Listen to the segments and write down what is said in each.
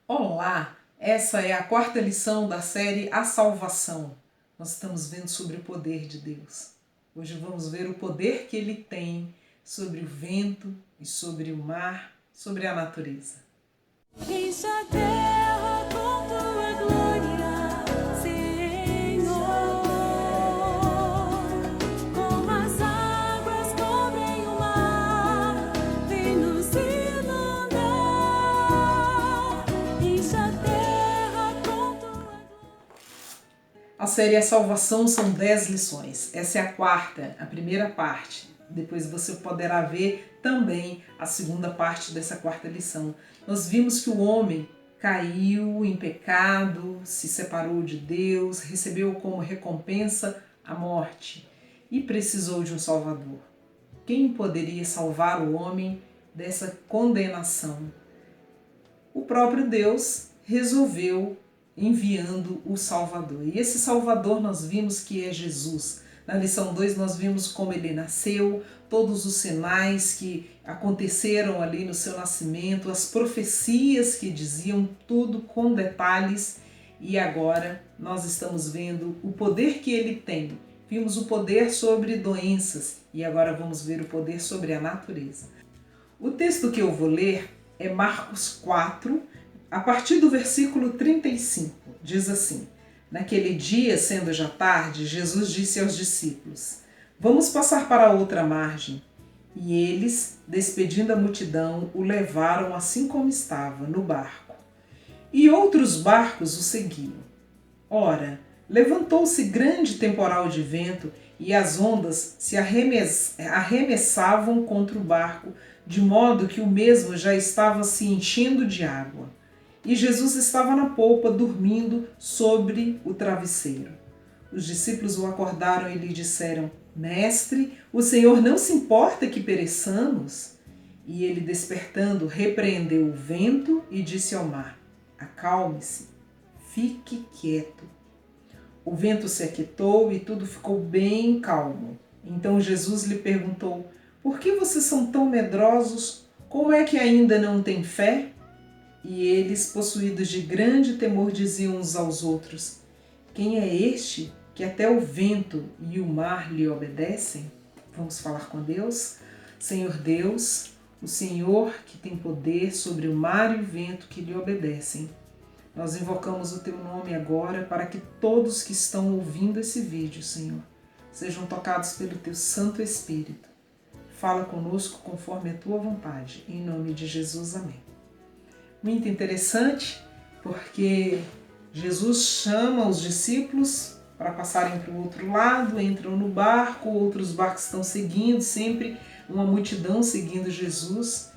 Olá! Essa é a quarta lição da série A Salvação. Nós estamos vendo sobre o poder de Deus. Hoje vamos ver o poder que Ele tem sobre o vento e sobre o mar, sobre a natureza. Enche a terra com tua glória, Senhor, como as águas cobrem o mar, vem nos inundar. Enche a terra com tua glória. A série A Salvação são 10 lições. Essa é a quarta, a primeira parte. Depois você poderá ver também a segunda parte dessa quarta lição. Nós vimos que o homem caiu em pecado, se separou de Deus, recebeu como recompensa a morte e precisou de um Salvador. Quem poderia salvar o homem dessa condenação? O próprio Deus resolveu enviando o Salvador. E esse Salvador nós vimos que é Jesus. Na lição 2 nós vimos como ele nasceu, todos os sinais que aconteceram ali no seu nascimento, as profecias que diziam tudo com detalhes. E agora nós estamos vendo o poder que ele tem. Vimos o poder sobre doenças e agora vamos ver o poder sobre a natureza. O texto que eu vou ler é Marcos 4, a partir do versículo 35. Diz assim: Naquele dia, sendo já tarde, Jesus disse aos discípulos: Vamos passar para a outra margem. E eles, despedindo a multidão, o levaram assim como estava, no barco. E outros barcos o seguiam. Ora, levantou-se grande temporal de vento e as ondas se arremessavam contra o barco, de modo que o mesmo já estava se enchendo de água. E Jesus estava na polpa, dormindo sobre o travesseiro. Os discípulos o acordaram e lhe disseram: Mestre, o Senhor não se importa que pereçamos? E ele, despertando, repreendeu o vento e disse ao mar: Acalme-se, fique quieto. O vento se aquietou e tudo ficou bem calmo. Então Jesus lhe perguntou: Por que vocês são tão medrosos? Como é que ainda não têm fé? E eles, possuídos de grande temor, diziam uns aos outros: Quem é este que até o vento e o mar lhe obedecem? Vamos falar com Deus? Senhor Deus, o Senhor que tem poder sobre o mar e o vento que lhe obedecem. Nós invocamos o Teu nome agora para que todos que estão ouvindo esse vídeo, Senhor, sejam tocados pelo Teu Santo Espírito. Fala conosco conforme a Tua vontade. Em nome de Jesus, amém. Muito interessante, porque Jesus chama os discípulos para passarem para o outro lado, entram no barco, outros barcos estão seguindo, sempre uma multidão seguindo Jesus.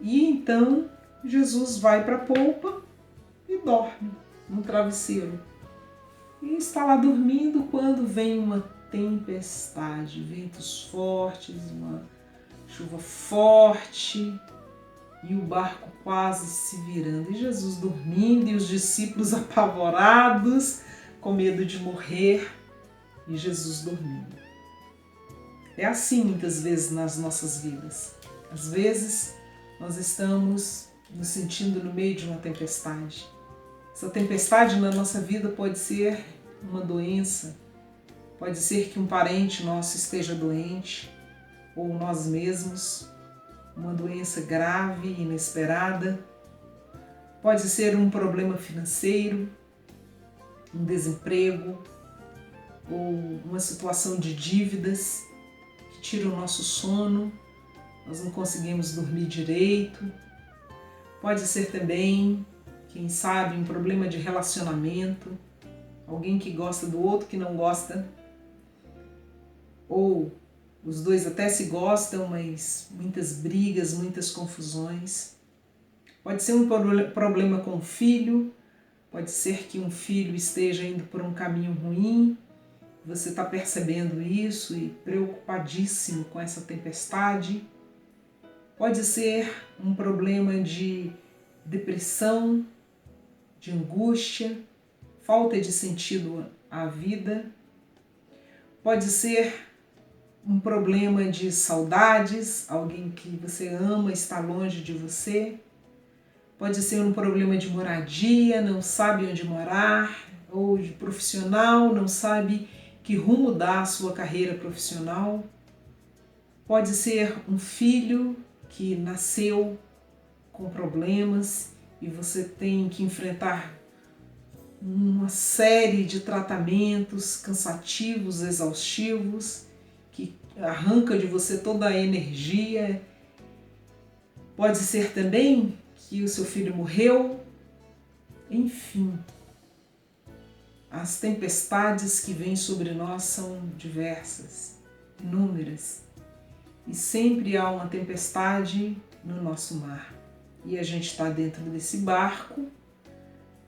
E então Jesus vai para a polpa e dorme no travesseiro. E está lá dormindo quando vem uma tempestade, ventos fortes, uma chuva forte e o barco quase se virando. E Jesus dormindo e os discípulos apavorados, com medo de morrer, e Jesus dormindo. É assim muitas vezes nas nossas vidas. Às vezes nós estamos nos sentindo no meio de uma tempestade. Essa tempestade na nossa vida pode ser uma doença, pode ser que um parente nosso esteja doente, ou nós mesmos, uma doença grave, inesperada. Pode ser um problema financeiro, um desemprego, ou uma situação de dívidas que tira o nosso sono, nós não conseguimos dormir direito. Pode ser também, quem sabe, um problema de relacionamento, alguém que gosta do outro que não gosta, ou os dois até se gostam, mas muitas brigas, muitas confusões. Pode ser um problema com o filho, pode ser que um filho esteja indo por um caminho ruim, você está percebendo isso e preocupadíssimo com essa tempestade. Pode ser um problema de depressão, de angústia, falta de sentido à vida. Pode ser um problema de saudades, alguém que você ama está longe de você. pode ser um problema de moradia, não sabe onde morar, ou de profissional, não sabe que rumo dar à sua carreira profissional. Pode ser um filho que nasceu com problemas e você tem que enfrentar uma série de tratamentos cansativos, exaustivos, que arranca de você toda a energia. Pode ser também que o seu filho morreu. Enfim, as tempestades que vêm sobre nós são diversas, inúmeras. E sempre há uma tempestade no nosso mar. E a gente está dentro desse barco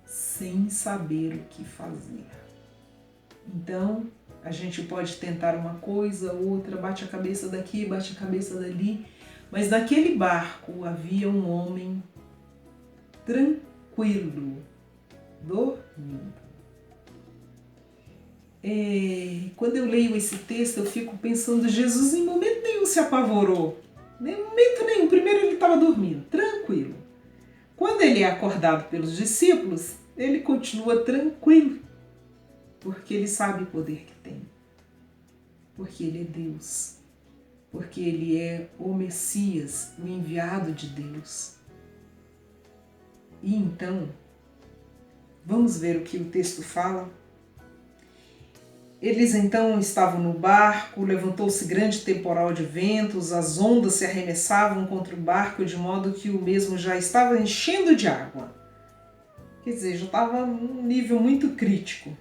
sem saber o que fazer. Então, a gente pode tentar uma coisa, outra, bate a cabeça daqui, bate a cabeça dali, mas naquele barco havia um homem tranquilo, dormindo. Quando eu leio esse texto, eu fico pensando, Jesus em momento nenhum se apavorou. Em momento nenhum. Primeiro ele estava dormindo, tranquilo. Quando ele é acordado pelos discípulos, ele continua tranquilo, porque ele sabe o poder que tem. Porque ele é Deus. Porque ele é o Messias, o enviado de Deus. E então, vamos ver o que o texto fala. Eles então estavam no barco, levantou-se grande temporal de ventos, as ondas se arremessavam contra o barco de modo que o mesmo já estava enchendo de água. Quer dizer, já estava num nível muito crítico.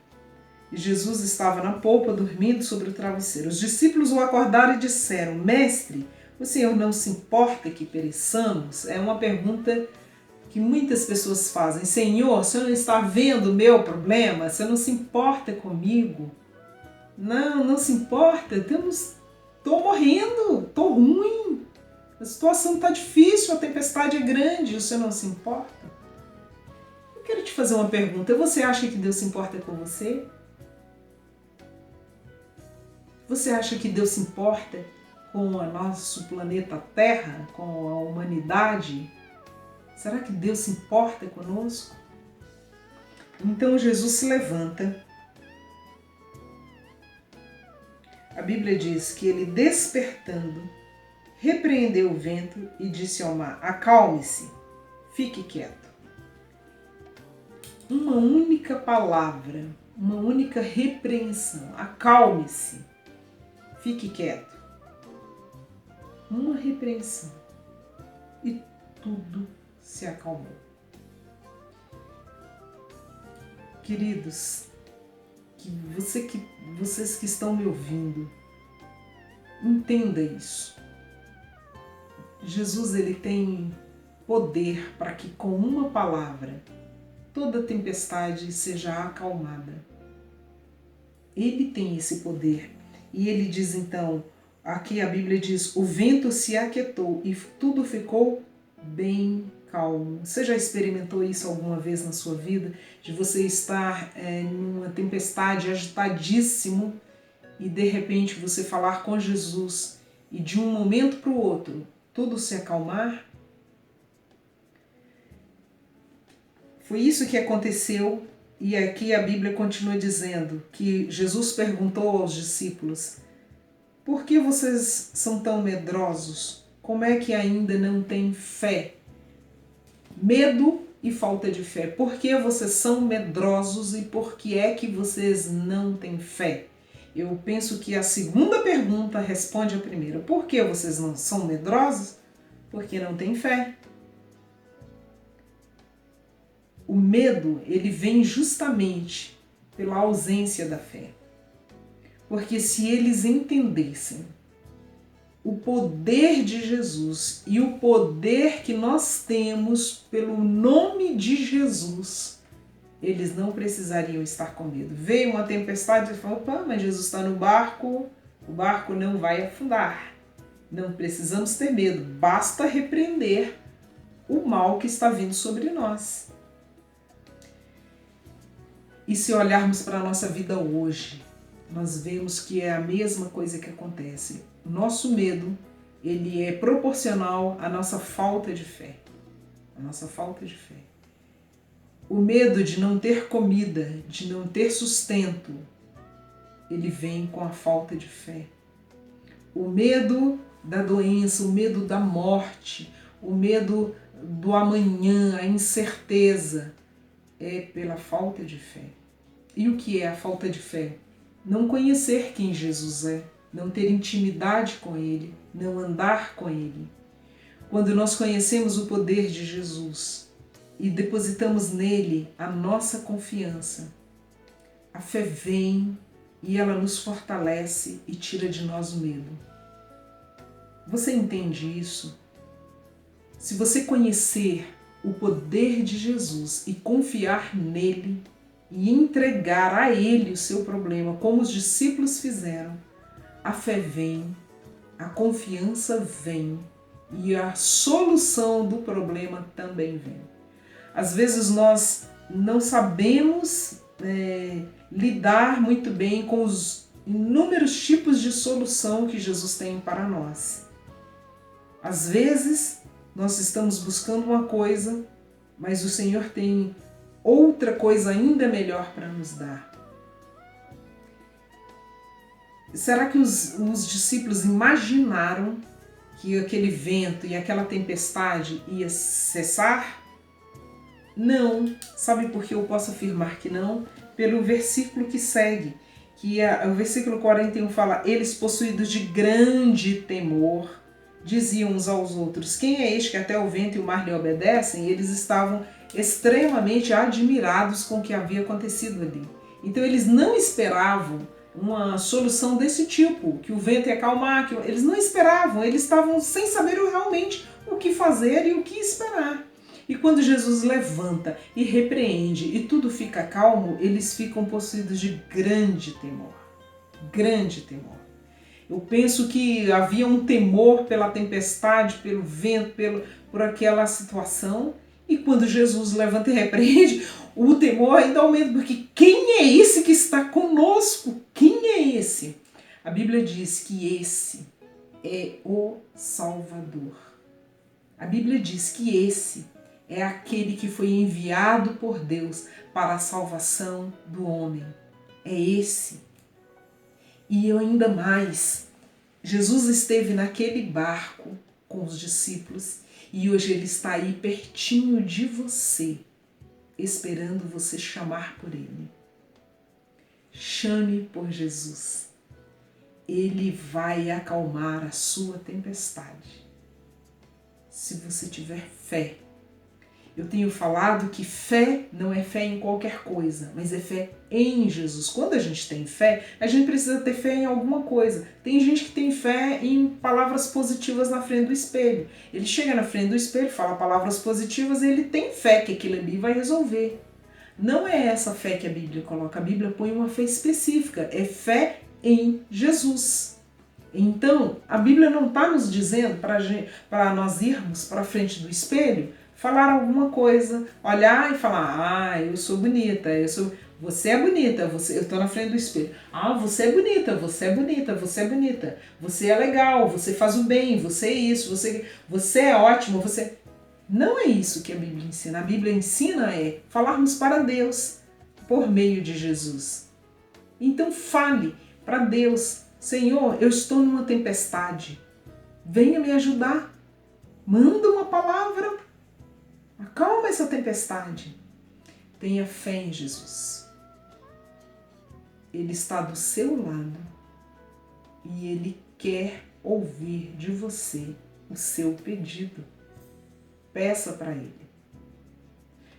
E Jesus estava na polpa, dormindo sobre o travesseiro. Os discípulos o acordaram e disseram: Mestre, o Senhor não se importa que pereçamos? É uma pergunta que muitas pessoas fazem. Senhor, o Senhor não está vendo o meu problema? O Senhor não se importa comigo? Não se importa. Estou morrendo, estou ruim. A situação está difícil, a tempestade é grande. O Senhor não se importa? Eu quero te fazer uma pergunta. Você acha que Deus se importa com você? Você acha que Deus se importa com o nosso planeta Terra, com a humanidade? Será que Deus se importa conosco? Então Jesus se levanta. A Bíblia diz que ele, despertando, repreendeu o vento e disse ao mar: acalme-se, fique quieto. Uma única palavra, uma única repreensão: acalme-se, fique quieto. Uma repreensão e tudo se acalmou. Queridos, vocês que estão me ouvindo, entenda isso. Jesus, ele tem poder para que com uma palavra toda tempestade seja acalmada. Ele tem esse poder. E ele diz então, aqui a Bíblia diz, o vento se aquietou e tudo ficou bem calmo. Você já experimentou isso alguma vez na sua vida? De você estar numa tempestade, agitadíssimo, e de repente você falar com Jesus e de um momento para o outro tudo se acalmar? Foi isso que aconteceu. E aqui a Bíblia continua dizendo que Jesus perguntou aos discípulos: por que vocês são tão medrosos? Como é que ainda não têm fé? Medo e falta de fé. Por que vocês são medrosos e por que é que vocês não têm fé? Eu penso que a segunda pergunta responde a primeira. Por que vocês não são medrosos? Porque não têm fé. O medo, ele vem justamente pela ausência da fé. Porque se eles entendessem o poder de Jesus e o poder que nós temos pelo nome de Jesus, eles não precisariam estar com medo. Veio uma tempestade e falou: opa, mas Jesus está no barco, o barco não vai afundar. Não precisamos ter medo, basta repreender o mal que está vindo sobre nós. E se olharmos para a nossa vida hoje, nós vemos que é a mesma coisa que acontece. O nosso medo, ele é proporcional à nossa falta de fé. a nossa falta de fé. O medo de não ter comida, de não ter sustento, ele vem com a falta de fé. O medo da doença, o medo da morte, o medo do amanhã, a incerteza, é pela falta de fé. E o que é a falta de fé? Não conhecer quem Jesus é, não ter intimidade com Ele, não andar com Ele. Quando nós conhecemos o poder de Jesus e depositamos nele a nossa confiança, a fé vem e ela nos fortalece e tira de nós o medo. Você entende isso? Se você conhecer o poder de Jesus e confiar nele e entregar a ele o seu problema, como os discípulos fizeram, a fé vem, a confiança vem e a solução do problema também vem. Às vezes nós não sabemos lidar muito bem com os inúmeros tipos de solução que Jesus tem para nós. Às vezes nós estamos buscando uma coisa, mas o Senhor tem outra coisa ainda melhor para nos dar. Será que os discípulos imaginaram que aquele vento e aquela tempestade ia cessar? Não. Sabe por que eu posso afirmar que não? Pelo versículo que segue, o versículo 41 fala: eles, possuídos de grande temor, diziam uns aos outros: quem é este que até o vento e o mar lhe obedecem? E eles estavam extremamente admirados com o que havia acontecido ali. Então eles não esperavam uma solução desse tipo, que o vento ia acalmar, eles não esperavam, eles estavam sem saber realmente o que fazer e o que esperar. E quando Jesus levanta e repreende e tudo fica calmo, eles ficam possuídos de grande temor. Grande temor. Eu penso que havia um temor pela tempestade, pelo vento, por aquela situação. E quando Jesus levanta e repreende, o temor ainda aumenta, porque quem é esse que está conosco? Quem é esse? A Bíblia diz que esse é o Salvador. A Bíblia diz que esse é aquele que foi enviado por Deus para a salvação do homem. É esse. E ainda mais, Jesus esteve naquele barco com os discípulos e hoje ele está aí pertinho de você, esperando você chamar por ele. Chame por Jesus. Ele vai acalmar a sua tempestade. Se você tiver fé. Eu tenho falado que fé não é fé em qualquer coisa, mas é fé em Jesus. Quando a gente tem fé, a gente precisa ter fé em alguma coisa. Tem gente que tem fé em palavras positivas na frente do espelho. Ele chega na frente do espelho, fala palavras positivas e ele tem fé que aquilo ali vai resolver. Não é essa fé que a Bíblia coloca. A Bíblia põe uma fé específica. É fé em Jesus. Então, a Bíblia não está nos dizendo para nós irmos para a frente do espelho, falar alguma coisa, olhar e falar: eu sou bonita, você é bonita, eu estou na frente do espelho. Você é bonita, você é bonita, você é bonita, você é legal, você faz o bem, você é isso, você é ótimo, você... Não é isso que a Bíblia ensina. A Bíblia ensina falarmos para Deus por meio de Jesus. Então fale para Deus: Senhor, eu estou numa tempestade, venha me ajudar, manda uma palavra, acalma essa tempestade. Tenha fé em Jesus. Ele está do seu lado e Ele quer ouvir de você o seu pedido. Peça para Ele.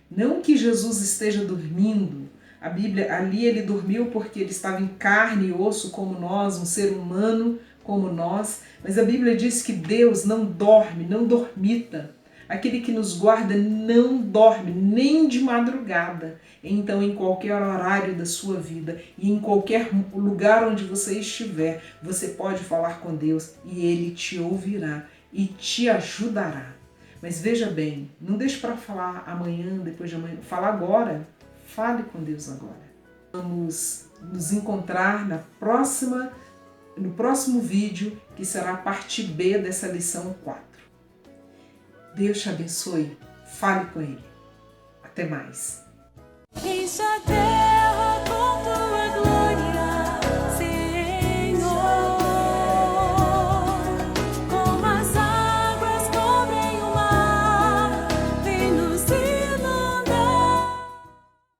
Não que Jesus esteja dormindo. A Bíblia, ali Ele dormiu porque Ele estava em carne e osso como nós, um ser humano como nós. Mas a Bíblia diz que Deus não dorme, não dormita. Aquele que nos guarda não dorme, nem de madrugada. Então, em qualquer horário da sua vida e em qualquer lugar onde você estiver, você pode falar com Deus e Ele te ouvirá e te ajudará. Mas veja bem, não deixe para falar amanhã, depois de amanhã. Fala agora. Fale com Deus agora. Vamos nos encontrar no próximo vídeo, que será a parte B dessa lição 4. Deus te abençoe. fale com ele. Até mais. Enche a terra